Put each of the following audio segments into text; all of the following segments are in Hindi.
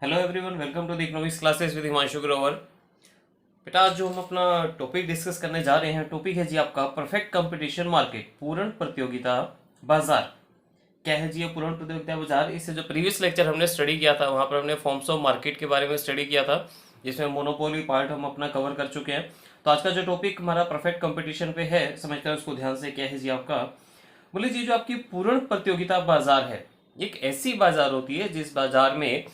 Hello everyone, welcome to the economics classes with Himanshu Grover. बेटा, आज जो हम अपना टॉपिक डिस्कस करने जा रहे हैं, टॉपिक है जी आपका परफेक्ट कंपटीशन मार्केट, पूर्ण प्रतियोगिता बाजार। क्या है जी ये पूर्ण प्रतियोगिता बाजार? इससे जो प्रीवियस लेक्चर हमने स्टडी किया था वहां पर हमने फॉर्म्स ऑफ मार्केट के बारे में स्टडी किया था, जिसमें मोनोपोली पार्ट हम अपना कवर कर चुके हैं। तो आज का जो टॉपिक हमारा परफेक्ट कंपटीशन पे है, समझकर उसको ध्यान से। क्या है जी आपका? बोले जी, जो आपकी पूर्ण प्रतियोगिता बाजार है, एक ऐसी बाजार होती है जिस बाजार में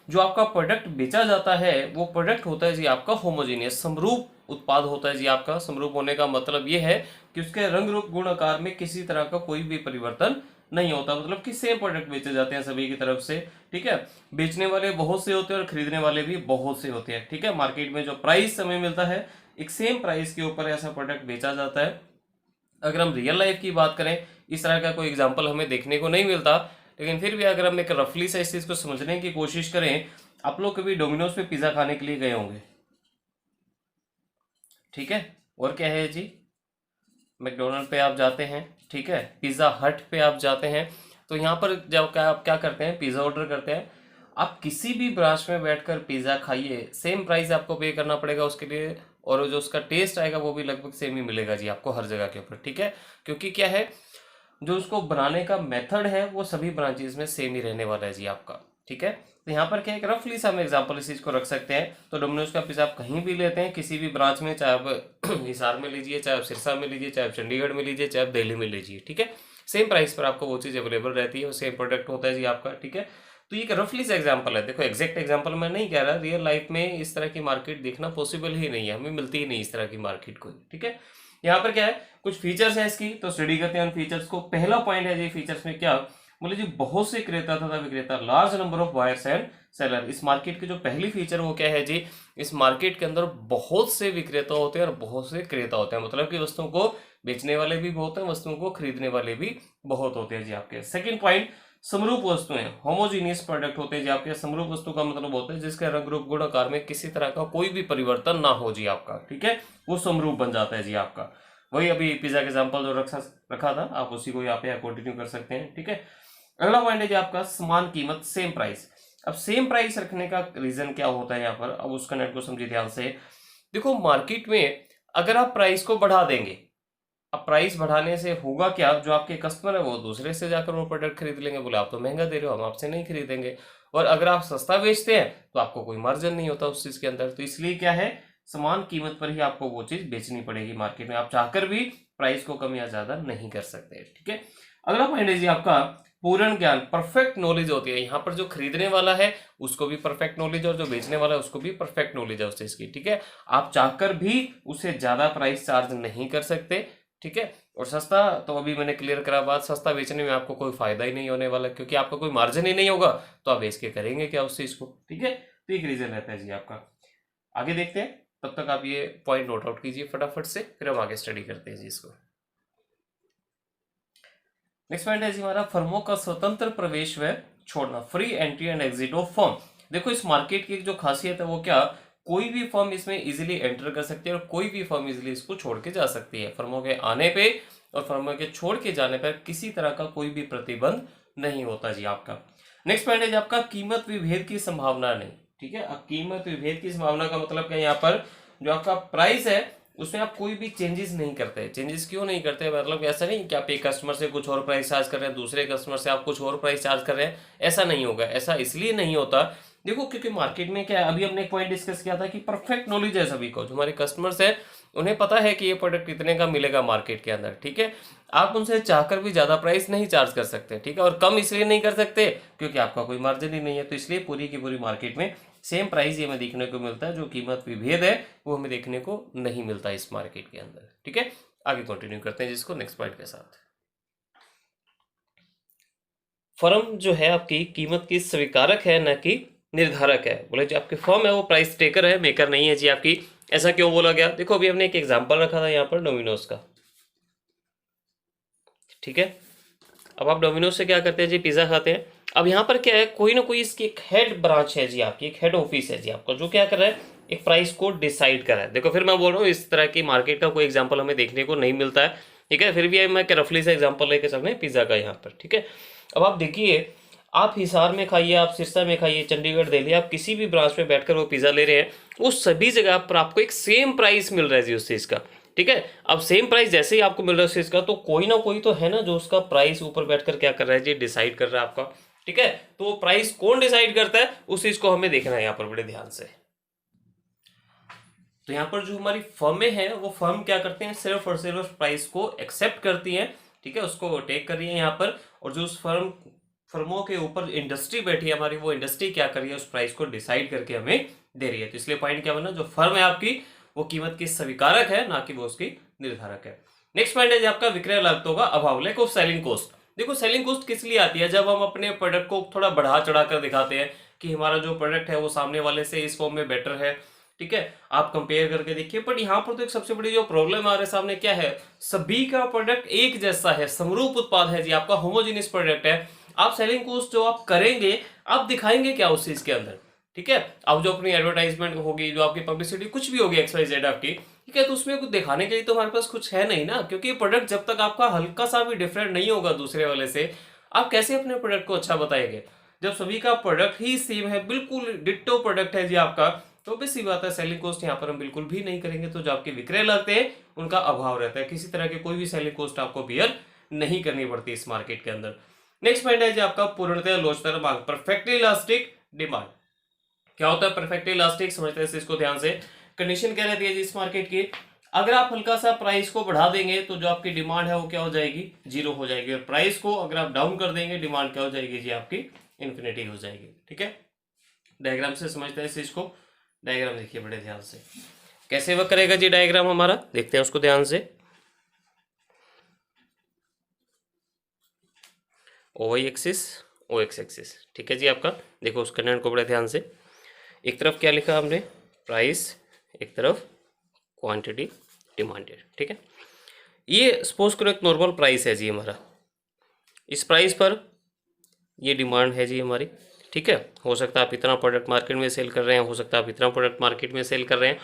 जो आपका प्रोडक्ट बेचा जाता है वो प्रोडक्ट होता है जी आपका होमोजीनियस, समरूप उत्पाद होता है जी आपका। समरूप होने का मतलब ये है कि उसके रंग रूप गुण आकार में किसी तरह का कोई भी परिवर्तन नहीं होता, मतलब कि सेम प्रोडक्ट बेचे जाते हैं सभी की तरफ से। ठीक है, बेचने वाले बहुत से होते हैं और खरीदने वाले भी बहुत से होते हैं। ठीक है, मार्केट में जो प्राइस हमें मिलता है, एक सेम प्राइस के ऊपर ऐसा प्रोडक्ट बेचा जाता है। अगर हम रियल लाइफ की बात करें, इस तरह का कोई एग्जाम्पल हमें देखने को नहीं मिलता, लेकिन फिर भी अगर हम एक रफली से इस चीज को समझने की कोशिश करें, आप लोग कभी डोमिनोज पे पिज्जा खाने के लिए गए होंगे, ठीक है? और क्या है जी, मैकडोनल्ड पे आप जाते हैं, ठीक है, पिज्जा हट पे आप जाते हैं। तो यहाँ पर जब आप क्या करते हैं, पिज्जा ऑर्डर करते हैं। आप किसी भी ब्रांच में बैठकर पिज्जा खाइए, सेम प्राइस आपको पे करना पड़ेगा उसके लिए, और जो उसका टेस्ट आएगा वो भी लगभग सेम ही मिलेगा जी आपको हर जगह के ऊपर। ठीक है, क्योंकि क्या है, जो उसको बनाने का मेथड है वो सभी ब्रांचेस में सेम ही रहने वाला है जी आपका। ठीक है, तो यहाँ पर क्या है, रफली सा हम एग्जांपल इस चीज को रख सकते हैं। तो डोमिनोज का पिज्जा आप कहीं भी लेते हैं, किसी भी ब्रांच में, चाहे आप हिसार में लीजिए, चाहे आप सिरसा में लीजिए, चाहे आप चंडीगढ़ में लीजिए, चाहे आप दिल्ली में लीजिए, ठीक है, सेम प्राइस पर आपको वो चीज़ अवेलेबल रहती है और सेम प्रोडक्ट होता है जी आपका। ठीक है, तो ये रफली सा एग्जांपल है। देखो, एग्जैक्ट एग्जांपल मैं नहीं कह रहा, रियल लाइफ में इस तरह की मार्केट देखना पॉसिबल ही नहीं है, हमें मिलती ही नहीं इस तरह की मार्केट कोई। ठीक है, यहाँ पर क्या है, कुछ फीचर्स है इसकी, तो स्टडी करते हैं उन फीचर्स को। पहला पॉइंट है जी, फीचर्स में क्या बोले जी, बहुत से क्रेता तथा विक्रेता, large number of buyers and seller. इस मार्केट की जो पहली फीचर वो क्या है जी, इस मार्केट के अंदर बहुत से विक्रेता होते हैं और बहुत से क्रेता होते हैं, मतलब कि वस्तुओं को बेचने वाले भी बहुत हैं, वस्तुओं को खरीदने वाले भी बहुत होते हैं जी आपके। सेकंड पॉइंट, समरूप वस्तुएं, होमोजीनियस प्रोडक्ट होते हैं जी आपके। समरूप वस्तु का मतलब होता है जिसके रंग रूप गुण आकार में किसी तरह का कोई भी परिवर्तन ना हो जी आपका। ठीक है, वो समरूप बन जाता है जी आपका। वही अभी पिज्जा का एग्जांपल जो रखा था, आप उसी को यहाँ पे कंटिन्यू कर सकते हैं। ठीक है, अगला पॉइंट है जी आपका समान कीमत, सेम प्राइस। अब सेम प्राइस रखने का रीजन क्या होता है यहाँ पर, अब उस कनेक्ट को समझिए ध्यान से। देखो, मार्केट में अगर आप प्राइस को बढ़ा देंगे, अब प्राइस बढ़ाने से होगा क्या, जो आपके कस्टमर है वो दूसरे से जाकर वो प्रोडक्ट खरीद लेंगे, बोले आप तो महंगा दे रहे हो, हम आपसे नहीं खरीदेंगे। और अगर आप सस्ता बेचते हैं तो आपको कोई मार्जिन नहीं होता उस चीज के अंदर। तो इसलिए क्या है, समान कीमत पर ही आपको वो चीज बेचनी पड़ेगी मार्केट में, आप चाहकर भी प्राइस को कम या ज्यादा नहीं कर सकते। ठीक है, अगला पॉइंट है जी आपका पूर्ण ज्ञान, परफेक्ट नॉलेज होती है। यहाँ पर जो खरीदने वाला है उसको भी परफेक्ट नॉलेज, और जो बेचने वाला है उसको भी परफेक्ट नॉलेज है उस चीज की। ठीक है, आप चाहकर भी उसे ज्यादा प्राइस चार्ज नहीं कर सकते। ठीक है, और सस्ता तो अभी मैंने क्लियर करा बात, सस्ता बेचने में आपको कोई फायदा ही नहीं होने वाला, क्योंकि आपका कोई मार्जिन ही नहीं होगा, तो आप बेच के करेंगे क्या उस चीज को। ठीक है, तो एक रीजन रहता है जी आपका। आगे देखते हैं, तब तक आप ये पॉइंट नोट आउट कीजिए फटाफट से, फिर हम आगे स्टडी करते हैं जी इसको। नेक्स्ट पॉइंट है जी हमारा, फर्मों का स्वतंत्र प्रवेश व छोड़ना, free entry and exit of firm. देखो, इस मार्केट की जो खासियत है वो क्या, कोई भी फर्म इसमें इजीली एंटर कर सकती है और कोई भी फर्म इजीली इसको छोड़ के जा सकती है। फर्मों के आने पे और फर्मों के छोड़ के जाने पर किसी तरह का कोई भी प्रतिबंध नहीं होता जी आपका। नेक्स्ट पॉइंट है जी आपका, कीमत विभेद की संभावना नहीं। ठीक है, अब कीमत विभेद की संभावना का मतलब क्या, यहाँ पर जो आपका प्राइस है उसमें आप कोई भी चेंजेस नहीं करते। चेंजेस क्यों नहीं करते, मतलब ऐसा नहीं कि आप एक कस्टमर से कुछ और प्राइस चार्ज कर रहे हैं, दूसरे कस्टमर से आप कुछ और प्राइस चार्ज कर रहे हैं, ऐसा नहीं होगा। ऐसा इसलिए नहीं होता, देखो, क्योंकि मार्केट में क्या है, अभी हमने एक पॉइंट डिस्कस किया था कि परफेक्ट नॉलेज है सभी को, जो हमारे कस्टमर्स है उन्हें पता है कि ये प्रोडक्ट इतने का मिलेगा मार्केट के अंदर। ठीक है, आप उनसे चाहकर भी ज्यादा प्राइस नहीं चार्ज कर सकते। ठीक है, और कम इसलिए नहीं कर सकते क्योंकि आपका कोई मार्जिन ही नहीं है। तो इसलिए पूरी की पूरी मार्केट में सेम प्राइस ये हमें देखने को मिलता है, जो कीमत विभेद है वो हमें देखने को नहीं मिलता इस मार्केट के अंदर। ठीक है, आगे कंटिन्यू करते हैं जिसको नेक्स्ट पॉइंट के साथ। फर्म जो है आपकी कीमत की स्वीकारक है, न कि निर्धारक है। बोले जो आपकी फर्म है वो प्राइस टेकर है, मेकर नहीं है जी आपकी। ऐसा क्यों बोला गया, देखो अभी हमने एक एग्जांपल रखा था यहाँ पर डोमिनोज का। ठीक है, अब आप डोमिनोज से क्या करते हैं जी, पिज्जा खाते हैं। अब यहाँ पर क्या है, कोई ना कोई इसकी एक हेड ब्रांच है जी आपकी, एक हेड ऑफिस है जी आपका, जो क्या कर रहा है, एक प्राइस को डिसाइड कर रहा है। देखो, फिर मैं बोल रहा हूँ इस तरह की मार्केट का कोई एग्जांपल हमें देखने को नहीं मिलता है। ठीक है, फिर भी मैं रफली से एग्जांपल लेके चल रहे हैं पिज्जा का यहाँ पर। ठीक है, अब आप देखिए, आप हिसार में खाइए, आप सिरसा में खाइए, चंडीगढ़, दिल्ली, आप किसी भी ब्रांच में बैठकर वो पिज़्ज़ा ले रहे हैं, उस सभी जगह पर आपको एक सेम प्राइस मिल रहा है जी उस चीज़ का। ठीक है, अब सेम प्राइस जैसे ही आपको मिल रहा है उस चीज़ का, तो कोई ना कोई तो है ना जो उसका प्राइस ऊपर बैठकर क्या कर रहा है जी, डिसाइड कर रहा है आपका। ठीक है, तो वो प्राइस कौन डिसाइड करता है उस चीज़ को हमें देखना है यहाँ पर बड़े ध्यान से। तो यहाँ पर जो हमारी फर्में हैं वो फर्म क्या करते हैं, सिर्फ और सिर्फ प्राइस को एक्सेप्ट करती हैं। ठीक है, उसको टेक कर रही है यहाँ पर, और जो उस फर्मों के ऊपर इंडस्ट्री बैठी है हमारी, वो इंडस्ट्री क्या कर रही है, उस प्राइस को डिसाइड करके हमें दे रही है। तो इसलिए पॉइंट क्या बना, जो फर्म है आपकी वो कीमत की स्वीकारक है, ना कि वो उसकी निर्धारक है। नेक्स्ट पॉइंट है आपका विक्रय लागतों का अभाव, लैक ऑफ सेलिंग कॉस्ट। देखो सेलिंग कॉस्ट किस लिए आती है, जब हम अपने प्रोडक्ट को थोड़ा बढ़ा चढ़ा कर दिखाते हैं कि हमारा जो प्रोडक्ट है वो सामने वाले से इस फॉर्म में बेटर है। ठीक है, आप कंपेयर करके देखिए। बट यहाँ पर तो एक सबसे बड़ी जो प्रॉब्लम हमारे सामने क्या है, सभी का प्रोडक्ट एक जैसा है, समरूप उत्पाद है जी, आपका होमोजेनियस प्रोडक्ट है। आप सेलिंग कॉस्ट जो आप करेंगे, आप दिखाएंगे क्या उस चीज के अंदर। ठीक है, अब जो अपनी एडवर्टाइजमेंट होगी, जो आपकी पब्लिसिटी कुछ भी होगी XYZ आपकी, ठीक है, तो उसमें कुछ दिखाने के लिए तो हमारे पास कुछ है नहीं ना, क्योंकि प्रोडक्ट जब तक आपका हल्का सा भी डिफरेंट नहीं होगा दूसरे वाले से, आप कैसे अपने प्रोडक्ट को अच्छा बताएंगे। जब सभी का प्रोडक्ट ही सेम है, बिल्कुल डिट्टो प्रोडक्ट है जी आपका, तो बेसी बात है सेलिंग कॉस्ट यहाँ पर हम बिल्कुल भी नहीं करेंगे। तो जो आपके विक्रय लगते हैं उनका अभाव रहता है, किसी तरह के कोई भी सेलिंग कॉस्ट आपको बियर नहीं करनी पड़ती इस मार्केट के अंदर। नेक्स्ट पॉइंट है जी आपका पूर्णतः लोचदार मांग, परफेक्टली इलास्टिक डिमांड। क्या होता है परफेक्टली इलास्टिक, समझते हैं इसको ध्यान से। कंडीशन क्या रहती है जी इस मार्केट की, अगर आप हल्का सा प्राइस को बढ़ा देंगे तो जो आपकी डिमांड है वो क्या हो जाएगी, जीरो हो जाएगी, और प्राइस को अगर आप डाउन कर देंगे, डिमांड क्या हो जाएगी जी आपकी, इन्फिनिटी हो जाएगी। ठीक है, डायग्राम से समझते हैं इस चीज को। डायग्राम देखिए बड़े ध्यान से, कैसे वर्क करेगा जी डायग्राम हमारा, देखते हैं उसको ध्यान से। OY एक्सिस, OX एक्सिस, ठीक है जी आपका। देखो उस कंटेंट को बड़े ध्यान से, एक तरफ क्या लिखा हमने, प्राइस, एक तरफ क्वांटिटी डिमांडेड। ठीक है, ये सपोज करो एक नॉर्मल प्राइस है जी हमारा, इस प्राइस पर ये डिमांड है जी हमारी। ठीक है, हो सकता है आप इतना प्रोडक्ट मार्केट में सेल कर रहे हैं, हो सकता है आप इतना प्रोडक्ट मार्केट में सेल कर रहे हैं।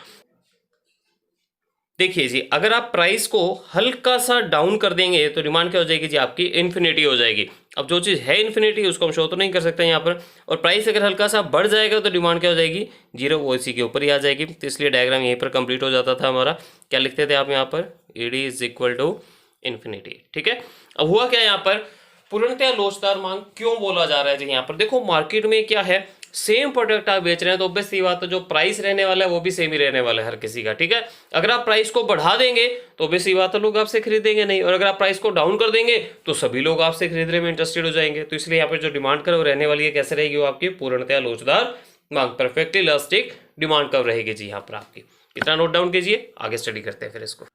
देखिए जी, अगर आप प्राइस को हल्का सा डाउन कर देंगे तो डिमांड क्या हो जाएगी जी आपकी, इन्फिनिटी हो जाएगी। अब जो चीज़ है इन्फिनिटी उसको हम शो तो नहीं कर सकते यहाँ पर, और प्राइस अगर हल्का सा बढ़ जाएगा तो डिमांड क्या हो जाएगी, जीरो, वो इसी के ऊपर ही आ जाएगी। तो इसलिए डायग्राम यहीं पर कंप्लीट हो जाता था हमारा। क्या लिखते थे आप यहाँ पर, ED is equal to infinity. ठीक है, अब हुआ क्या यहाँ पर, पूर्णतः लोचदार मांग क्यों बोला जा रहा है जी यहाँ पर। देखो मार्केट में क्या है, सेम प्रोडक्ट आप बेच रहे हैं तो ऑब्वियस सी बात है जो प्राइस रहने वाला है वो भी सेम ही रहने वाला है हर किसी का। ठीक है, अगर आप प्राइस को बढ़ा देंगे तो ऑब्वियस सी बात है लोग आपसे खरीदेंगे नहीं, और अगर आप प्राइस को डाउन कर देंगे तो सभी लोग आपसे खरीदने में इंटरेस्टेड हो जाएंगे। तो इसलिए यहाँ पर जो डिमांड कर्व रहने वाली है कैसे रहेगी, वो आपकी पूर्णतः लोचदार मांग, परफेक्टली इलास्टिक डिमांड कर्व रहेगी जी यहाँ पर आपकी। इतना नोट डाउन कीजिए, आगे स्टडी करते हैं फिर इसको।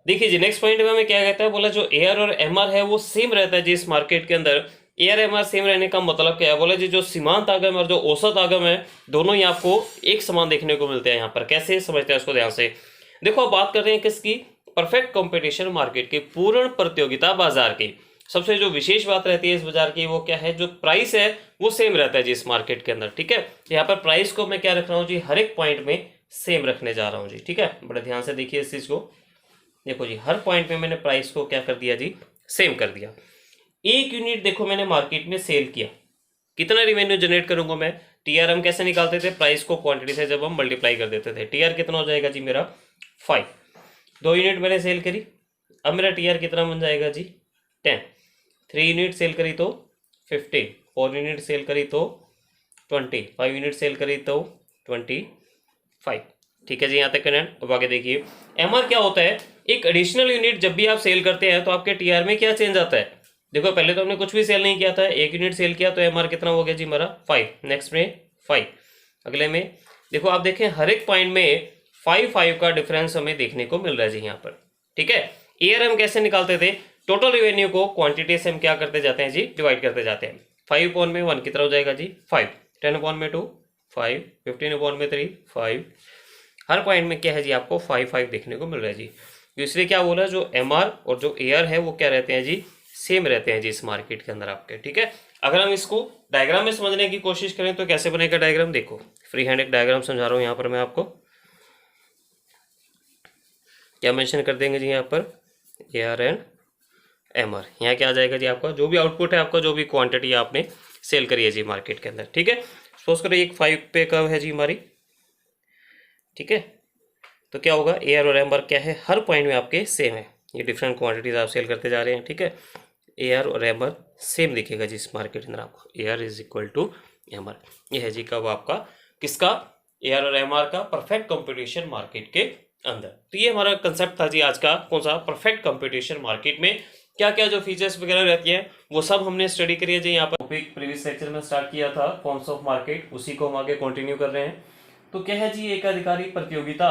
देखिए जी नेक्स्ट पॉइंट में हमें क्या कहता है, बोला जो AR और MR है वो सेम रहता है जी इस मार्केट के अंदर। AR MR सेम रहने का मतलब क्या है, बोला जी जो सीमांत आगम और जो औसत आगम है दोनों ही आपको एक समान देखने को मिलते हैं यहाँ पर। कैसे समझते हैं उसको ध्यान से। देखो अब बात कर रहे हैं किसकी, परफेक्ट कंपटीशन मार्केट की, पूर्ण प्रतियोगिता बाजार की। सबसे जो विशेष बात रहती है इस बाजार की वो क्या है, जो प्राइस है वो सेम रहता है जी इस मार्केट के अंदर। ठीक है, यहाँ पर प्राइस को मैं क्या रख रहा हूँ जी, हर एक पॉइंट में सेम रखने जा रहा हूँ जी। ठीक है, बड़े ध्यान से देखिए इस चीज को। देखो जी हर पॉइंट पे मैंने प्राइस को क्या कर दिया जी, सेम कर दिया। एक यूनिट देखो मैंने मार्केट में सेल किया, कितना रिवेन्यू जनरेट करूंगा मैं, TR हम कैसे निकालते थे, प्राइस को क्वांटिटी से जब हम मल्टीप्लाई कर देते थे। TR कितना हो जाएगा जी मेरा 5, 2 यूनिट मैंने सेल करी, अब मेरा TR कितना बन जाएगा जी 10, 3 यूनिट सेल करी तो 15, 4 यूनिट सेल करी तो 20, 5 यूनिट सेल करी तो 25। ठीक है जी, यहाँ तक कनेक्ट। अब आगे देखिए MR क्या होता है, एक एडिशनल यूनिट जब भी आप सेल करते हैं तो आपके TR में क्या चेंज आता है। देखो पहले तो हमने कुछ भी सेल नहीं किया था, 1 यूनिट सेल किया तो MR कितना हो गया जी मेरा 5, नेक्स्ट में 5, अगले में देखो आप देखें हर एक पॉइंट में 5 का डिफरेंस हमें देखने को मिल रहा है जी यहाँ पर। ठीक है, AR हम कैसे निकालते थे, टोटल रेवेन्यू को क्वांटिटी से हम क्या करते जाते हैं जी, डिवाइड करते जाते हैं। 5 अपॉन में 1 कितना हो जाएगा जी 5, 10 अपॉन में 2 5, 15 अपॉन में 3 5, हर पॉइंट में क्या है जी आपको 5 देखने को मिल रहा है जी। तो इसलिए क्या बोला, जो MR और जो AR है वो क्या रहते हैं जी, सेम रहते हैं जी इस मार्केट के अंदर आपके। ठीक है, अगर हम इसको डायग्राम में समझने की कोशिश करें तो कैसे बनेगा डायग्राम, देखो फ्री हैंड एक डायग्राम समझा रहा हूँ यहाँ पर मैं आपको। क्या मेंशन कर देंगे जी यहाँ पर, AR एंड एमआर। यहाँ क्या आ जाएगा जी आपका जो भी आउटपुट है, आपका जो भी क्वांटिटी आपने सेल करी है जी मार्केट के अंदर, ठीक है। सपोज करो एक 5 पे कर्व है जी हमारी, ठीक है। तो क्या होगा, ए आर और एम आर क्या है, हर पॉइंट में आपके सेम है, ये डिफरेंट क्वांटिटीज आप सेल करते जा रहे हैं, ठीक है। ए आर और एम आर सेम दिखेगा जी इस मार्केट के अंदर आपको, A R is equal to M R. ये है जी कब आपका किसका, ए आर और एम आर का परफेक्ट कंपटीशन मार्केट के अंदर। तो ये हमारा कंसेप्ट था जी आज का, कौन सा, परफेक्ट कंपटीशन मार्केट में क्या क्या जो फीचर्स वगैरह रहती हैं वो सब हमने स्टडी करी है जी। यहाँ पर टॉपिक प्रीवियस लेक्चर में स्टार्ट किया था फॉर्म्स ऑफ मार्केट, उसी को हम आगे कंटिन्यू कर रहे हैं। तो क्या है जी एकाधिकारी प्रतियोगिता।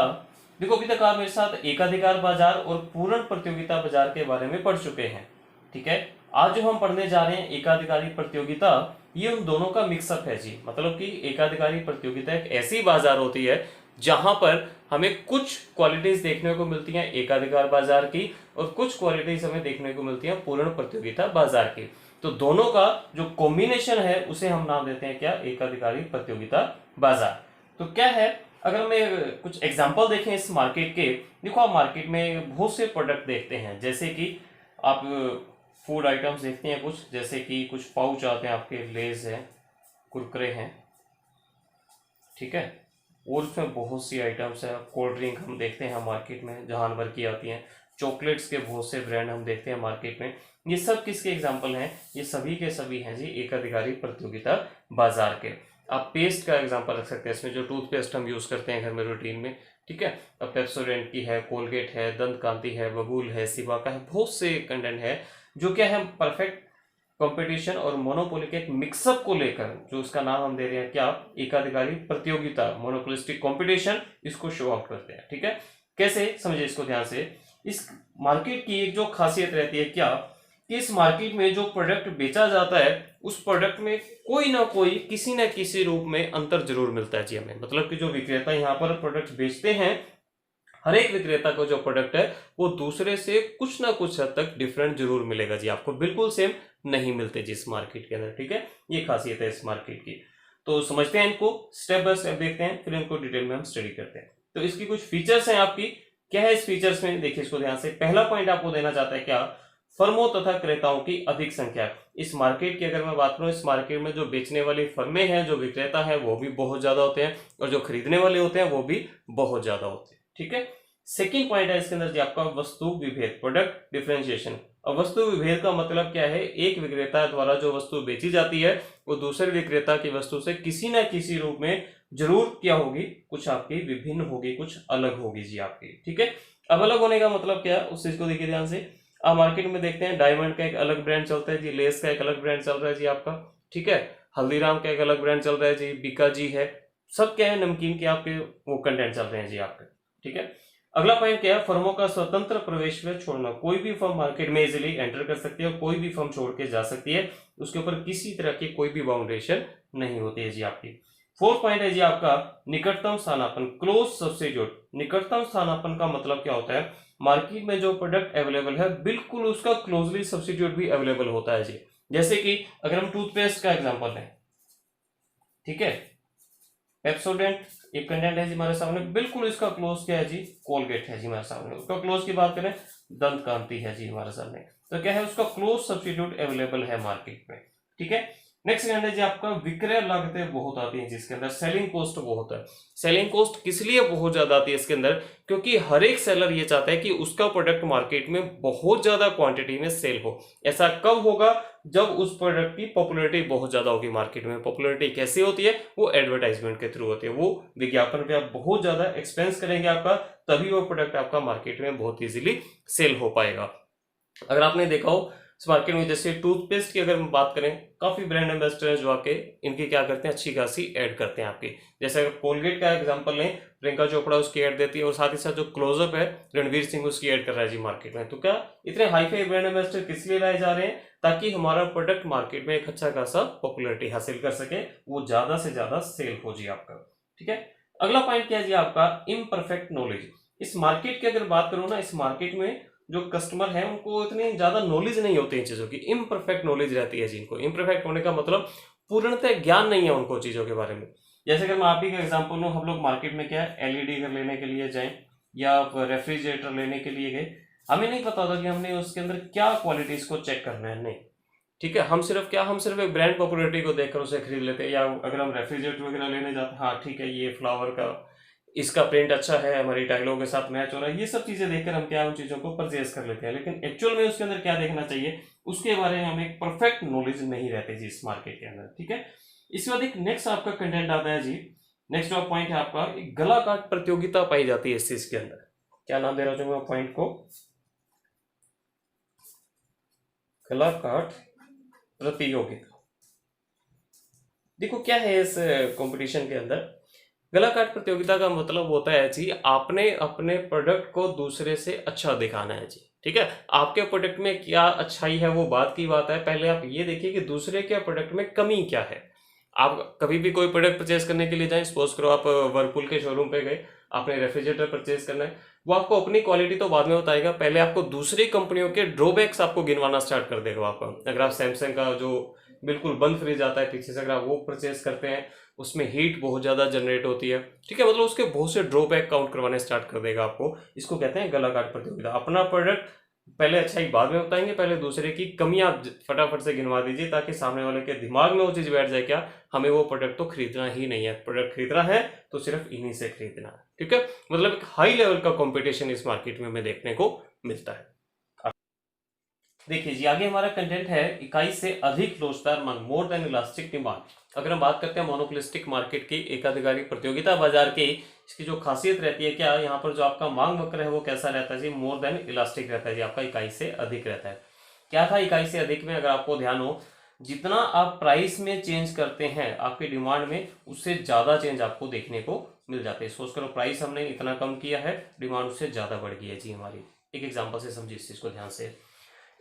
देखो अभी तक आप मेरे साथ एकाधिकार बाजार और पूर्ण प्रतियोगिता बाजार के बारे में पढ़ चुके हैं, ठीक है। आज जो हम पढ़ने जा रहे हैं एकाधिकारी प्रतियोगिता, ये उन दोनों का मिक्सअप है जी। मतलब कि एकाधिकारी प्रतियोगिता एक ऐसी बाजार होती है जहां पर हमें कुछ क्वालिटीज देखने को मिलती हैं एकाधिकार बाजार की और कुछ क्वालिटीज हमें देखने को मिलती हैं पूर्ण प्रतियोगिता बाजार की। तो दोनों का जो कॉम्बिनेशन है उसे हम नाम देते हैं क्या, एकाधिकारी प्रतियोगिता बाजार। तो क्या है, अगर हमें कुछ एग्जांपल देखें इस मार्केट के, देखो आप मार्केट में बहुत से प्रोडक्ट देखते हैं, जैसे कि आप फूड आइटम्स देखते हैं कुछ, जैसे कि कुछ पाउच आते हैं आपके, लेज है, कुरकुरे हैं, ठीक है। और उसमें बहुत सी आइटम्स है, कोल्ड ड्रिंक हम देखते हैं मार्केट में जानवर की आती हैं, चॉकलेट्स के बहुत से ब्रांड हम देखते हैं मार्केट में। ये सब किसके एग्जाम्पल हैं, ये सभी के सभी हैं जी एकाधिकारी प्रतियोगिता बाजार के। आप पेस्ट का एग्जांपल रख सकते हैं, इसमें जो टूथपेस्ट हम यूज करते हैं घर में रूटीन में, ठीक है। अब पेप्सोडेंट की है, कोलगेट है, दंत कांति है, बबूल है, सिवा का है, बहुत से कंटेंट है जो क्या है परफेक्ट कंपटीशन और मोनोपोली के एक मिक्सअप को लेकर, जो उसका नाम हम दे रहे हैं क्या, एकाधिकारी प्रतियोगिता, मोनोपोलिस्टिक कंपटीशन, इसको शो आउट करते हैं, ठीक है। कैसे, समझिए इसको ध्यान से। इस मार्केट की एक जो खासियत रहती है क्या, कि इस मार्केट में जो प्रोडक्ट बेचा जाता है उस प्रोडक्ट में कोई ना कोई किसी न किसी रूप में अंतर जरूर मिलता है जी हमें। मतलब कि जो विक्रेता यहाँ पर प्रोडक्ट बेचते हैं, हर एक विक्रेता को जो प्रोडक्ट है वो दूसरे से कुछ ना कुछ हद तक डिफरेंट जरूर मिलेगा जी, आपको बिल्कुल सेम नहीं मिलते जिस मार्केट के अंदर, ठीक है। ये खासियत है इस मार्केट की। तो समझते हैं इनको, स्टेप बाय स्टेप देखते हैं, फिर इनको डिटेल में हम स्टडी करते हैं। तो इसकी कुछ फीचर्स हैं आपकी, क्या है इस फीचर्स में, देखिए इसको ध्यान से। पहला पॉइंट आपको देना चाहता है क्या, फर्मों तथा क्रेताओं की अधिक संख्या। इस मार्केट की अगर मैं बात करूं, इस मार्केट में जो बेचने वाली फर्में हैं, जो विक्रेता है वो भी बहुत ज्यादा होते हैं और जो खरीदने वाले होते हैं वो भी बहुत ज्यादा होते हैं, ठीक है। सेकंड पॉइंट है इसके अंदर जी आपका वस्तु विभेद, प्रोडक्ट डिफरेंशिएशन। अब वस्तु विभेद का मतलब क्या है, एक विक्रेता द्वारा जो वस्तु बेची जाती है वो दूसरे विक्रेता की वस्तु से किसी न किसी रूप में जरूर क्या होगी, कुछ आपकी विभिन्न होगी, कुछ अलग होगी जी आपकी, ठीक है। अब अलग होने का मतलब क्या है, उस चीज को देखिए ध्यान से। आप मार्केट में देखते हैं डायमंड का एक अलग ब्रांड चलता है जी, लेस का एक अलग ब्रांड चल रहा है जी आपका, ठीक है। हल्दीराम का एक अलग ब्रांड चल रहा है जी, बीका जी है, सब क्या है नमकीन के आपके वो कंटेंट चल रहे हैं जी आपके, ठीक है। अगला पॉइंट क्या है, फर्मों का स्वतंत्र प्रवेश व छोड़ना। कोई भी फर्म मार्केट में इजीली एंटर कर सकती है और कोई भी फर्म छोड़ के जा सकती है, उसके ऊपर किसी तरह की कोई भी बाउंडेशन नहीं होती है जी आपकी। फोर्थ पॉइंट है जी आपका निकटतम स्थानापन्न, क्लोज सब्स्टिट्यूट। निकटतम स्थानापन्न का मतलब क्या होता है, मार्केट में जो प्रोडक्ट अवेलेबल है बिल्कुल उसका क्लोजली सब्स्टिट्यूट भी अवेलेबल होता है जी। जैसे कि अगर हम टूथपेस्ट का एग्जांपल लें, ठीक है, पेप्सोडेंट एक कंटेंट है जी हमारे सामने, बिल्कुल इसका क्लोज क्या है जी, कोलगेट है जी हमारे सामने। उसका क्लोज की बात करें, दंत कांति है जी हमारे सामने, तो क्या है उसका क्लोज सब्स्टिट्यूट अवेलेबल है मार्केट में, ठीक है। नेक्स्ट है जी आपका विक्रय लागतें बहुत आती हैं जिसके अंदर, सेलिंग कॉस्ट बहुत है। सेलिंग कॉस्ट किस लिए बहुत ज्यादा आती है इसके अंदर, क्योंकि हर एक सेलर ये चाहता है कि उसका प्रोडक्ट मार्केट में बहुत ज्यादा क्वांटिटी में सेल हो। ऐसा कब होगा, जब उस प्रोडक्ट की पॉपुलैरिटी बहुत ज्यादा होगी मार्केट में। पॉपुलैरिटी कैसे होती है, वो एडवर्टाइजमेंट के थ्रू होती है, वो विज्ञापन पे आप बहुत ज्यादा एक्सपेंस करेंगे आपका, तभी वो प्रोडक्ट आपका मार्केट में बहुत इजीली सेल हो पाएगा। अगर आपने देखा हो इस मार्केट में, जैसे टूथपेस्ट की अगर हम बात करें, काफी ब्रांड एम्बेसडर हैं जो आके इनकी क्या करते हैं, अच्छी खासी ऐड करते हैं आपकी। जैसे अगर कोलगेट का एग्जांपल लें, प्रियंका चोपड़ा उसकी ऐड देती है और साथ ही साथ जो क्लोजअप है रणवीर सिंह उसकी ऐड कर रहा है जी मार्केट में। तो क्या इतने हाई फाई ब्रांड एम्बेसडर किस लिए लाए जा रहे हैं, ताकि हमारा प्रोडक्ट मार्केट में एक अच्छा खासा पॉपुलैरिटी हासिल कर सके, वो ज्यादा से ज्यादा सेल हो जी आपका, ठीक है। अगला पॉइंट क्या है जी आपका, इम्परफेक्ट नॉलेज। इस मार्केट की अगर बात करूं ना, इस मार्केट में जो कस्टमर है उनको इतनी ज्यादा नॉलेज नहीं होती इन चीजों की, इम्परफेक्ट नॉलेज रहती है जिनको। इम्परफेक्ट होने का मतलब पूर्णतः ज्ञान नहीं है उनको चीजों के बारे में। जैसे अगर मैं आप ही का एग्जांपल लूं, हम लोग मार्केट में क्या है एलईडी अगर लेने के लिए जाएं या रेफ्रिजरेटर लेने के लिए गए, हमें नहीं पता होता कि हमने उसके अंदर क्या क्वालिटीज को चेक करना है, नहीं। ठीक है, हम सिर्फ एक ब्रांड पॉपुलरिटी को देखकर उसे खरीद लेते हैं। या अगर हम रेफ्रिजरेटर वगैरह लेने जाते हैं, हाँ ठीक है ये फ्लावर का इसका प्रिंट अच्छा है, हमारी टाइलों के साथ मैच हो रहा है, ये सब चीजें देखकर हम क्या उन चीजों को परचेज कर लेते हैं। लेकिन एक्चुअल में उसके अंदर क्या देखना चाहिए उसके बारे में हमें एक परफेक्ट नॉलेज नहीं रहती जी इस मार्केट के अंदर। ठीक है, इसके बाद एक नेक्स्ट आपका कंटेंट आता है जी, नेक्स्ट जो पॉइंट है आपका, एक गला काट प्रतियोगिता पाई जाती है इस चीज के अंदर। क्या नाम दे रहा हूं मैं पॉइंट को, गला काट प्रतियोगिता। देखो क्या है इस कंपटीशन के अंदर, गला काट प्रतियोगिता का मतलब होता है जी आपने अपने प्रोडक्ट को दूसरे से अच्छा दिखाना है जी। ठीक है, आपके प्रोडक्ट में क्या अच्छाई है वो बात की बात है, पहले आप ये देखिए कि दूसरे के प्रोडक्ट में कमी क्या है। आप कभी भी कोई प्रोडक्ट परचेज करने के लिए जाएं, सपोज करो आप वर्लपूल के शोरूम पे गए, आपने रेफ्रिजरेटर परचेज करना है, वो आपको अपनी क्वालिटी तो बाद में बताएगा, पहले आपको दूसरी कंपनियों के ड्रॉबैक्स आपको गिनवाना स्टार्ट कर देगा आपका। अगर आप सैमसंग का जो बिल्कुल बंद फ्रिज आता है पीछे से, अगर आप वो परचेज करते हैं, उसमें हीट बहुत ज्यादा जनरेट होती है। ठीक है, मतलब उसके बहुत से ड्रॉबैक काउंट करवाने स्टार्ट कर देगा आपको। इसको कहते हैं गला काट प्रतियोगिता। अपना प्रोडक्ट पहले अच्छाई बाद में बताएंगे, पहले दूसरे की कमियां फटाफट से गिनवा दीजिए ताकि सामने वाले के दिमाग में वो चीज बैठ जाए, क्या हमें वो प्रोडक्ट तो खरीदना ही नहीं है, प्रोडक्ट खरीदना है तो सिर्फ इन्हीं से खरीदना है। ठीक है, मतलब एक हाई लेवल का कंपटीशन इस मार्केट में हमें देखने को मिलता है। देखिए जी आगे हमारा कंटेंट है, इकाई से अधिक लोचदार मांग, मोर देन इलास्टिक डिमांड। अगर हम बात करते हैं मोनोपोलिस्टिक मार्केट की, एकाधिकारी प्रतियोगिता बाजार की, इसकी जो खासियत रहती है क्या, यहाँ पर जो आपका मांग वक्र है वो कैसा रहता है जी, मोर देन इलास्टिक रहता है जी, आपका इकाई से अधिक रहता है। क्या था इकाई से अधिक में, अगर आपको ध्यान हो, जितना आप प्राइस में चेंज करते हैं आपकी डिमांड में, उससे ज्यादा चेंज आपको देखने को मिल जाते हैं। सोच करो प्राइस हमने इतना कम किया है, डिमांड उससे ज्यादा बढ़ गई है जी हमारी। एक एग्जांपल से समझिए इस चीज को ध्यान से।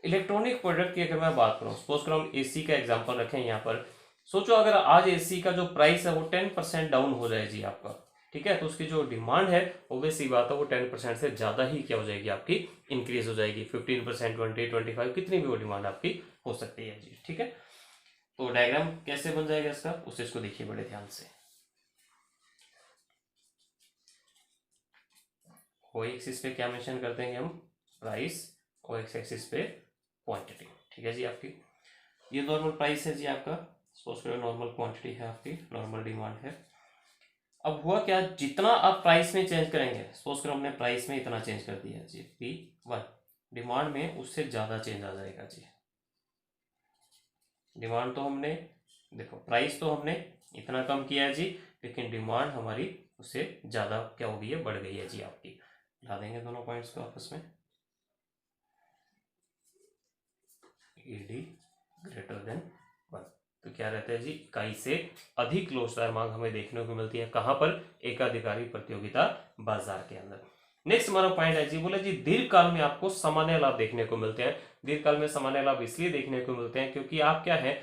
इलेक्ट्रॉनिक प्रोडक्ट की अगर मैं बात करूं, सपोज करो हम एसी का एग्जांपल रखें यहाँ पर, सोचो अगर आज एसी का जो प्राइस है वो 10% डाउन हो जाए जी आपका, ठीक है, तो उसकी जो डिमांड है ऑब्वियस सी बात है वो 10% से ज्यादा ही क्या हो जाएगी आपकी, इंक्रीज हो जाएगी। 15%, 20, 25, कितनी भी वो डिमांड आपकी हो सकती है जी। ठीक है, तो डायग्राम कैसे बन जाएगा इसका, उस चीज को देखिए बड़े ध्यान से। ओ एक्सिस पे क्या मेंशन कर देंगे हम, प्राइस, और एक्स एक्सिस पे क्वांटिटी। ठीक है जी, आपकी ये नॉर्मल प्राइस है जी आपका, सपोज करो नॉर्मल क्वांटिटी है आपकी, नॉर्मल डिमांड है। अब हुआ क्या, जितना आप प्राइस में चेंज करेंगे, सपोज करो हमने प्राइस में इतना चेंज कर दिया जी P1, डिमांड में उससे ज्यादा चेंज आ जाएगा जी। डिमांड तो हमने, देखो प्राइस तो हमने इतना कम किया है जी, लेकिन डिमांड हमारी उससे ज्यादा क्या हो गई है, बढ़ गई है जी आपकी। ला देंगे दोनों पॉइंट्स को आपस में, ईडी ग्रेटर देन 1, तो क्या रहता है जी, इकाई से अधिक लोचदार मांग हमें देखने को मिलती है, कहां पर, एकाधिकारी प्रतियोगिता बाजार के अंदर। नेक्स्ट हमारा पॉइंट है जी, बोले जी दीर्घकाल में आपको सामान्य लाभ देखने को मिलते हैं। दीर्घकाल में सामान्य लाभ इसलिए देखने को मिलते हैं क्योंकि आप क्या है,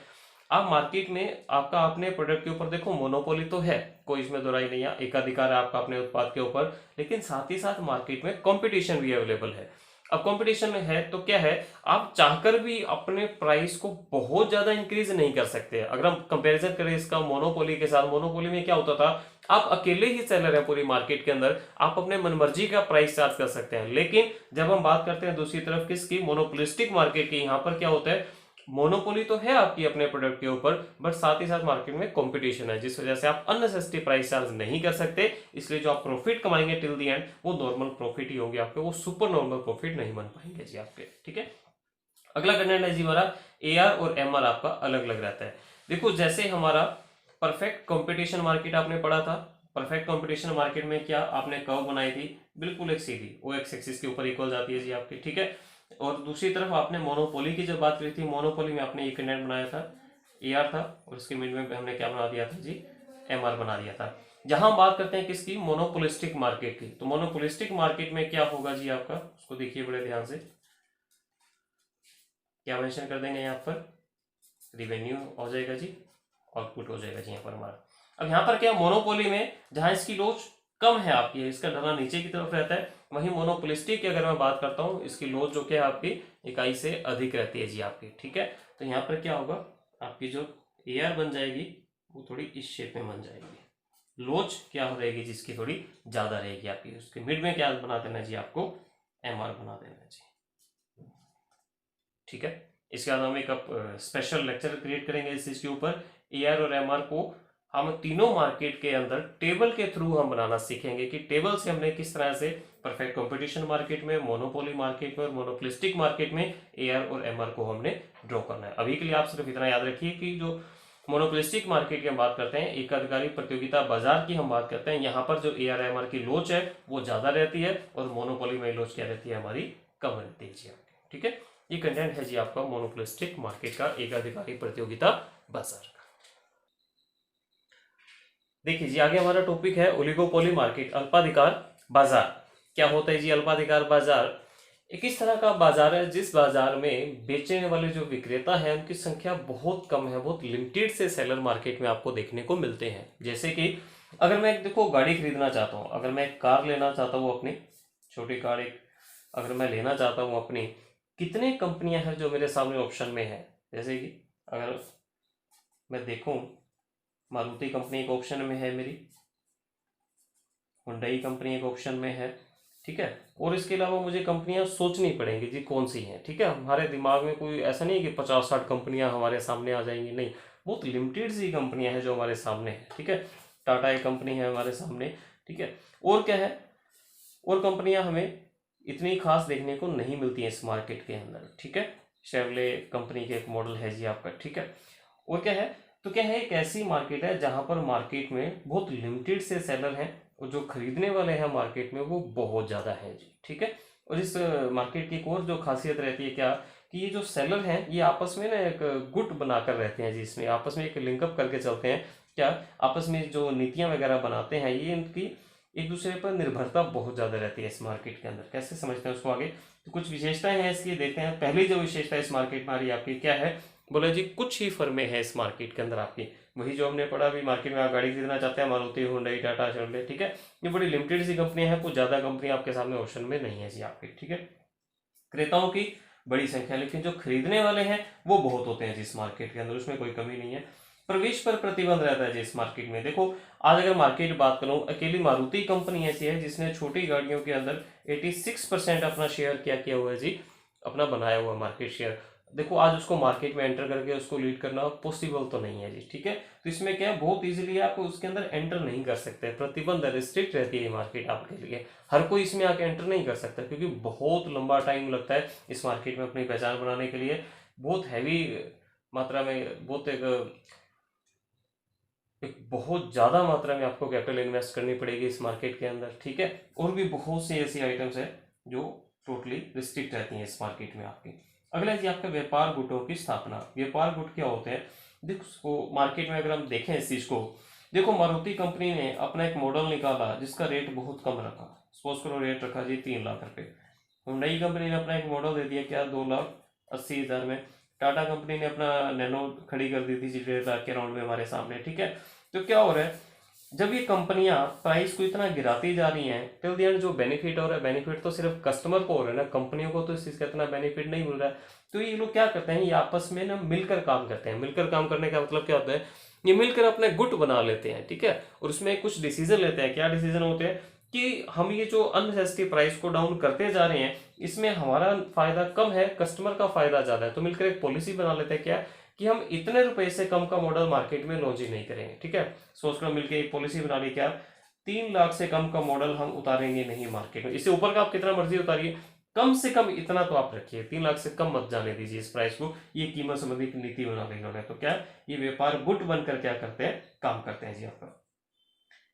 आप मार्केट में आपका अपने प्रोडक्ट के ऊपर देखो मोनोपोली तो है, कोई इसमें दो राय नहीं है, एकाधिकार है आपका अपने उत्पाद के ऊपर, लेकिन साथ ही साथ मार्केट में कंपटीशन भी अवेलेबल है। अब कंपटीशन में है तो क्या है, आप चाहकर भी अपने प्राइस को बहुत ज्यादा इंक्रीज नहीं कर सकते। अगर हम कंपैरिजन करें इसका मोनोपोली के साथ, मोनोपोली में क्या होता था, आप अकेले ही सेलर हैं पूरी मार्केट के अंदर, आप अपने मनमर्जी का प्राइस चार्ज कर सकते हैं। लेकिन जब हम बात करते हैं दूसरी तरफ किसकी, मोनोपोलिस्टिक मार्केट की, यहाँ पर क्या होता है, मोनोपोली तो है आपकी अपने प्रोडक्ट के ऊपर, बट साथ ही साथ मार्केट में कंपटीशन है, जिस वजह से आप अननेसेसरी प्राइस चार्ज नहीं कर सकते। इसलिए जो आप प्रॉफिट कमाएंगे टिल दी एंड, वो नॉर्मल प्रॉफिट ही होगी आपके, वो सुपर नॉर्मल प्रॉफिट नहीं बन पाएंगे जी आपके। ठीक है, अगला कंटेंट है जी हमारा, एआर और एमआर आपका अलग अलग रहता है। देखो जैसे हमारा परफेक्ट कंपटीशन मार्केट आपने पढ़ा था, परफेक्ट कंपटीशन मार्केट में क्या आपने कर्व बनाई थी, बिल्कुल एक सीधी, ओ एक्स एक्सिस के ऊपर इक्वल जाती है जी आपकी। ठीक है, और दूसरी तरफ आपने मोनोपोली की जब बात करी थी, मोनोपोली में आपने ये कंटेंट बनाया था, एआर था, और इसके मिड में हमने क्या बना दिया था जी, एमआर बना दिया था। जहां हम बात करते हैं किसकी, मोनोपोलिस्टिक मार्केट की, तो मोनोपोलिस्टिक मार्केट में क्या होगा जी आपका, उसको देखिए बड़े ध्यान से, क्या मेंशन कर देंगे यहाँ पर, रिवेन्यू हो जाएगा जी, आउटपुट हो जाएगा जी यहाँ पर हमारा। अब यहाँ पर क्या, मोनोपोली में जहां इसकी लोच कम है आपकी, इसका ढलान नीचे की तरफ रहता है, वहीं मोनोपोलिस्टिक की अगर मैं बात करता हूँ, इसकी लोच जो क्या है आपकी इकाई से अधिक रहती है जी आपकी। ठीक है, तो यहाँ पर क्या होगा, आपकी जो एआर बन जाएगी वो थोड़ी इस शेप में बन जाएगी, लोच क्या हो रहेगी जिसकी थोड़ी ज्यादा रहेगी आपकी। उसके मिड में क्या बना देना जी आपको, एमआर बना देना जी। ठीक है। इसके बाद हम एक स्पेशल लेक्चर क्रिएट करेंगे इस चीज के ऊपर। AR और MR को हम तीनों मार्केट के अंदर टेबल के थ्रू हम बनाना सीखेंगे कि टेबल से हमने किस तरह से परफेक्ट कंपटीशन मार्केट में, मोनोपोली मार्केट में और मोनोपोलिस्टिक मार्केट में AR और MR को हमने ड्रॉ करना है। अभी के लिए आप सिर्फ इतना याद रखिए कि जो मोनोपोलिस्टिक मार्केट की हम बात करते हैं, एकाधिकारी प्रतियोगिता बाजार की हम बात करते हैं, यहाँ पर जो AR MR की लोच है वो ज्यादा रहती है और मोनोपोली में लोच क्या रहती है हमारी, कम रहती है जी आपकी। ठीक है, ये कंटेंट है जी आपका मोनोपोलिस्टिक मार्केट का, एकाधिकारी प्रतियोगिता बाजार का। देखिए जी आगे हमारा टॉपिक है ओलिगोपोली मार्केट, अल्पाधिकार बाजार। क्या होता है जी अल्पाधिकार बाजार? एक इस तरह का बाजार है जिस बाजार में बेचने वाले जो विक्रेता है उनकी संख्या बहुत कम है, बहुत लिमिटेड से सेलर मार्केट में आपको देखने को मिलते हैं। जैसे कि अगर मैं एक देखो गाड़ी खरीदना चाहता हूँ, अगर मैं एक कार लेना चाहता हूँ अपनी छोटी कार एक अगर मैं लेना चाहता हूँ अपनी, कितने कंपनियां हैं जो मेरे सामने ऑप्शन में है। जैसे कि अगर मैं देखूं मारुति कंपनी एक ऑप्शन में है मेरी, हुंडई कंपनी एक ऑप्शन में है, ठीक है। और इसके अलावा मुझे कंपनियां सोचनी पड़ेंगी जी कौन सी हैं, ठीक है। हमारे दिमाग में कोई ऐसा नहीं है कि 50-60 कंपनियां हमारे सामने आ जाएंगी, नहीं, बहुत लिमिटेड सी कंपनियां हैं जो हमारे सामने है, ठीक है। टाटा एक कंपनी है हमारे सामने, ठीक है। और क्या है, और कंपनियां हमें इतनी खास देखने को नहीं मिलती हैं इस मार्केट के अंदर, ठीक है। शेवले कंपनी के एक मॉडल है जी आपका, ठीक है। और क्या है, तो क्या है, एक ऐसी मार्केट है जहां पर मार्केट में बहुत लिमिटेड से सेलर हैं और जो खरीदने वाले हैं मार्केट में वो बहुत ज़्यादा है जी, ठीक है। और इस मार्केट की एक और जो खासियत रहती है क्या, कि ये जो सेलर हैं ये आपस में ना एक गुट बनाकर रहते हैं जी, इसमें आपस में एक लिंकअप करके चलते हैं, क्या आपस में जो नीतियां वगैरह बनाते हैं ये इनकी एक दूसरे पर निर्भरता बहुत ज़्यादा रहती है इस मार्केट के अंदर। कैसे समझते हैं उसको आगे, तो कुछ विशेषताएं हैं इसकी, देखते हैं। पहली जो विशेषता इस मार्केट में आ रही है आपकी क्या है, बोले जी कुछ ही फर्में हैं इस मार्केट के अंदर आपकी, वही जो हमने पढ़ा अभी, मार्केट में आप गाड़ी खरीदना चाहते हैं मारुति, हुंडई, टाटा, शेवरले, ठीक है। ये बड़ी लिमिटेड सी कंपनियां हैं, कुछ ज़्यादा कंपनी आपके सामने ऑप्शन में नहीं है जी आपकी, ठीक है। क्रेताओं की बड़ी संख्या, लेकिन जो खरीदने वाले हैं वो बहुत होते हैं जिस मार्केट के अंदर, उसमें कोई कमी नहीं है। प्रवेश पर प्रतिबंध रहता है जी इस मार्केट में। देखो आज अगर मार्केट बात करूं, अकेली मारुति कंपनी ऐसी है जिसने छोटी गाड़ियों के अंदर 86% अपना शेयर क्या किया हुआ है जी, अपना बनाया हुआ मार्केट शेयर। देखो आज उसको मार्केट में एंटर करके उसको लीड करना पॉसिबल तो नहीं है जी, ठीक है। तो इसमें क्या है, बहुत इजीली आप उसके अंदर एंटर नहीं कर सकते, प्रतिबंध रिस्ट्रिक्ट रहती है ये मार्केट आपके लिए, हर कोई इसमें आके एंटर नहीं कर सकता, क्योंकि बहुत लंबा टाइम लगता है इस मार्केट में अपनी पहचान बनाने के लिए। बहुत हैवी मात्रा में, एक बहुत ज़्यादा मात्रा में आपको कैपिटल इन्वेस्ट करनी पड़ेगी इस मार्केट के अंदर, ठीक है। और भी बहुत सी ऐसी आइटम्स है जो टोटली रिस्ट्रिक्ट रहती हैं इस मार्केट में आपकी। अगला जी आपका व्यापार गुटों की स्थापना। व्यापार गुट क्या होते हैं, देखो मार्केट में अगर हम देखें इस चीज़ को, देखो मारुति कंपनी ने अपना एक मॉडल निकाला जिसका रेट बहुत कम रखा, सपोज करो रेट रखा जी 3 लाख रुपए। हुंडई कंपनी ने अपना एक मॉडल दे दिया क्या, 2,80,000 में। टाटा कंपनी ने अपना नैनो खड़ी कर दी थी जी 1.5 लाख के राउंड में हमारे सामने, ठीक है। तो क्या हो रहा है, जब ये कंपनियां प्राइस को इतना गिराती जा रही हैं, टिल द एंड जो बेनिफिट हो रहा है, बेनिफिट तो सिर्फ कस्टमर को हो रहा है ना, कंपनियों को तो इस चीज का इतना बेनिफिट नहीं मिल रहा है। तो ये लोग क्या करते हैं, ये आपस में ना मिलकर काम करते हैं। मिलकर काम करने का मतलब क्या होता है, ये मिलकर अपने गुट बना लेते हैं, ठीक है। और उसमें कुछ डिसीजन लेते हैं। क्या डिसीजन होते हैं कि हम ये जो अननेसेसरी प्राइस को डाउन करते जा रहे हैं इसमें हमारा फायदा कम है, कस्टमर का फायदा ज्यादा है, तो मिलकर एक पॉलिसी बना लेते हैं क्या, कि हम इतने रुपए से कम का मॉडल मार्केट में लॉन्च ही नहीं करेंगे, ठीक है। सोचकर मिलकर एक पॉलिसी बना ली क्या, 3 लाख से कम का मॉडल हम उतारेंगे नहीं मार्केट में। इससे ऊपर का आप कितना मर्जी उतारिए, कम से कम इतना तो आप रखिए, 3 लाख से कम मत जाने दीजिए इस प्राइस को। ये कीमत संबंधी नीति बना ली इन्होंने। तो क्या ये व्यापार गुट बनकर क्या करते हैं, काम करते हैं जी आपका।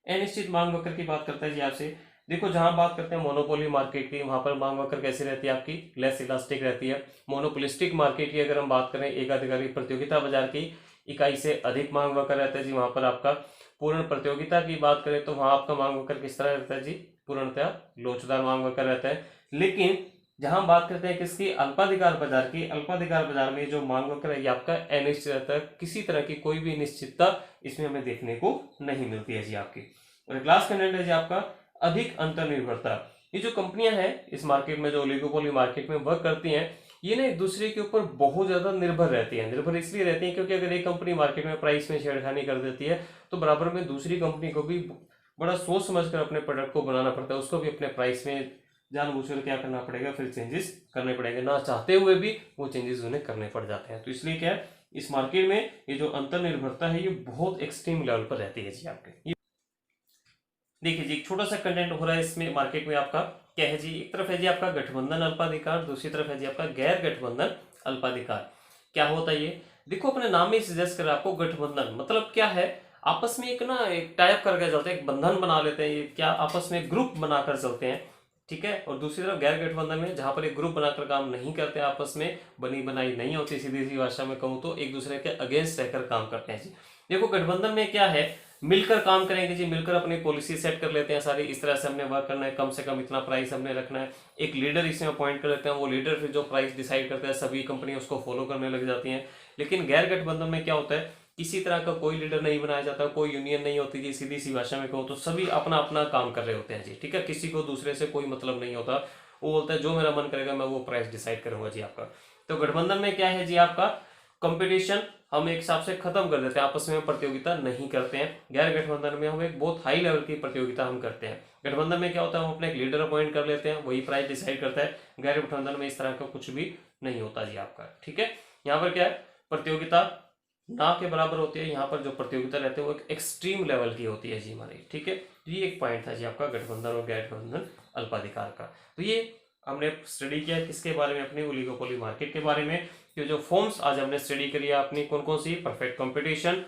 अनिश्चित मांग वक्र की बात करता है जी आपसे। देखो जहां बात करते हैं मोनोपोली मार्केट की, वहां पर मांग वक्र कैसी रहती है आपकी, लेस इलास्टिक रहती है। मोनोपोलिस्टिक मार्केट की अगर हम बात करें, एकाधिकारी प्रतियोगिता बाजार की, इकाई से अधिक मांग वक्र रहता है जी वहां पर आपका। पूर्ण प्रतियोगिता की बात करें तो वहां आपका मांग वक्र किस तरह रहता है जी, पूर्णतः लोचदार मांग वक्र रहता है। लेकिन जहां बात करते हैं किसकी, अल्पाधिकार बाजार की, अल्पाधिकार बाजार में जो मांग वक्र है ये आपका अनिश्चित रहता है, किसी तरह की कोई भी निश्चितता इसमें हमें देखने को नहीं मिलती है जी आपकी। और क्लास कंटेंट है जी आपका अधिक अंतर्निर्भरता। ये जो कंपनियां हैं इस मार्केट में, जो ओलिगोपोली मार्केट में वर्क करती हैं, ये ना एक दूसरे के ऊपर बहुत ज्यादा निर्भर रहती हैं। निर्भर इसलिए रहती हैं क्योंकि अगर एक कंपनी मार्केट में प्राइस में छेड़खानी कर देती है तो बराबर में दूसरी कंपनी को भी बड़ा सोच समझ कर अपने प्रोडक्ट को बनाना पड़ता है, उसको भी अपने प्राइस में जानबूझकर क्या करना पड़ेगा, फिर चेंजेस करने पड़ेंगे, ना चाहते हुए भी वो चेंजेस उन्हें करने पड़ जाते हैं। तो इसलिए क्या है, इस मार्केट में ये जो अंतर्निर्भरता है ये बहुत एक्सट्रीम लेवल पर रहती है जी आपके। देखिए जी, एक छोटा सा कंटेंट हो रहा है इसमें मार्केट में आपका, क्या है जी, एक तरफ है जी आपका गठबंधन अल्पाधिकार, दूसरी तरफ है जी आपका गैर गठबंधन अल्पाधिकार। क्या होता है ये, देखो अपने नाम में सजेस्ट कर रहा है आपको गठबंधन, मतलब क्या है, आपस में एक ना एक टाइप करके चलते हैं, एक बंधन बना लेते हैं, ये क्या आपस में ग्रुप बनाकर चलते हैं, ठीक है। और दूसरी तरफ गैर गठबंधन में जहां पर एक ग्रुप बनाकर काम नहीं करते, आपस में बनी बनाई नहीं होती, सीधी सी भाषा में कहूँ तो एक दूसरे के अगेंस्ट रहकर काम करते हैं जी। देखो गठबंधन में क्या है, मिलकर काम करेंगे जी, मिलकर अपनी पॉलिसी सेट कर लेते हैं सारी, इस तरह से हमने वर्क करना है, कम से कम इतना प्राइस हमने रखना है, एक लीडर इसमें अपॉइंट कर लेते हैं, वो लीडर फिर जो प्राइस डिसाइड करता है सभी कंपनी उसको फॉलो करने लग जाती हैं। लेकिन गैर गठबंधन में क्या होता है, किसी तरह का कोई लीडर नहीं बनाया जाता, कोई यूनियन नहीं होती जी, सीधी सी भाषा में कहूँ तो सभी अपना अपना काम कर रहे होते हैं जी, ठीक है, किसी को दूसरे से कोई मतलब नहीं होता, वो बोलता है जो मेरा मन करेगा मैं वो प्राइस डिसाइड करूंगा जी आपका। तो गठबंधन में क्या है जी आपका, कंपटीशन हम एक हिसाब से खत्म कर देते हैं, आपस में प्रतियोगिता नहीं करते हैं। गैर गठबंधन में हम एक बहुत हाई लेवल की प्रतियोगिता हम करते हैं। गठबंधन में क्या होता है, हम अपने एक लीडर अपॉइंट कर लेते हैं, वही प्राइस डिसाइड करता है। गैर गठबंधन में इस तरह का कुछ भी नहीं होता जी आपका, ठीक है। यहाँ पर क्या है, प्रतियोगिता ना के बराबर होती है, यहाँ पर जो प्रतियोगिता रहती है वो एक एक्सट्रीम लेवल की होती है जी हमारी, ठीक है। तो ये एक पॉइंट था जी आपका गठबंधन और गैर गठबंधन अल्पाधिकार का। तो ये हमने स्टडी किया किसके बारे में, अपनी ओलिगोपोली मार्केट के बारे में। ये जो फॉर्म्स आज हमने स्टडी करी है अपनी कौन कौन सी, परफेक्ट कंपटीशन,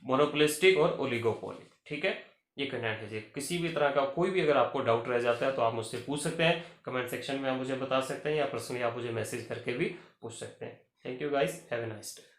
मोनोपोलिस्टिक और ओलिगोपोली, ठीक है। ये कंटेंट है जी, किसी भी तरह का कोई भी अगर आपको डाउट रह जाता है तो आप मुझसे पूछ सकते हैं, कमेंट सेक्शन में आप मुझे बता सकते हैं, या पर्सनली आप मुझे मैसेज करके भी पूछ सकते हैं। Thank you guys, have a nice day.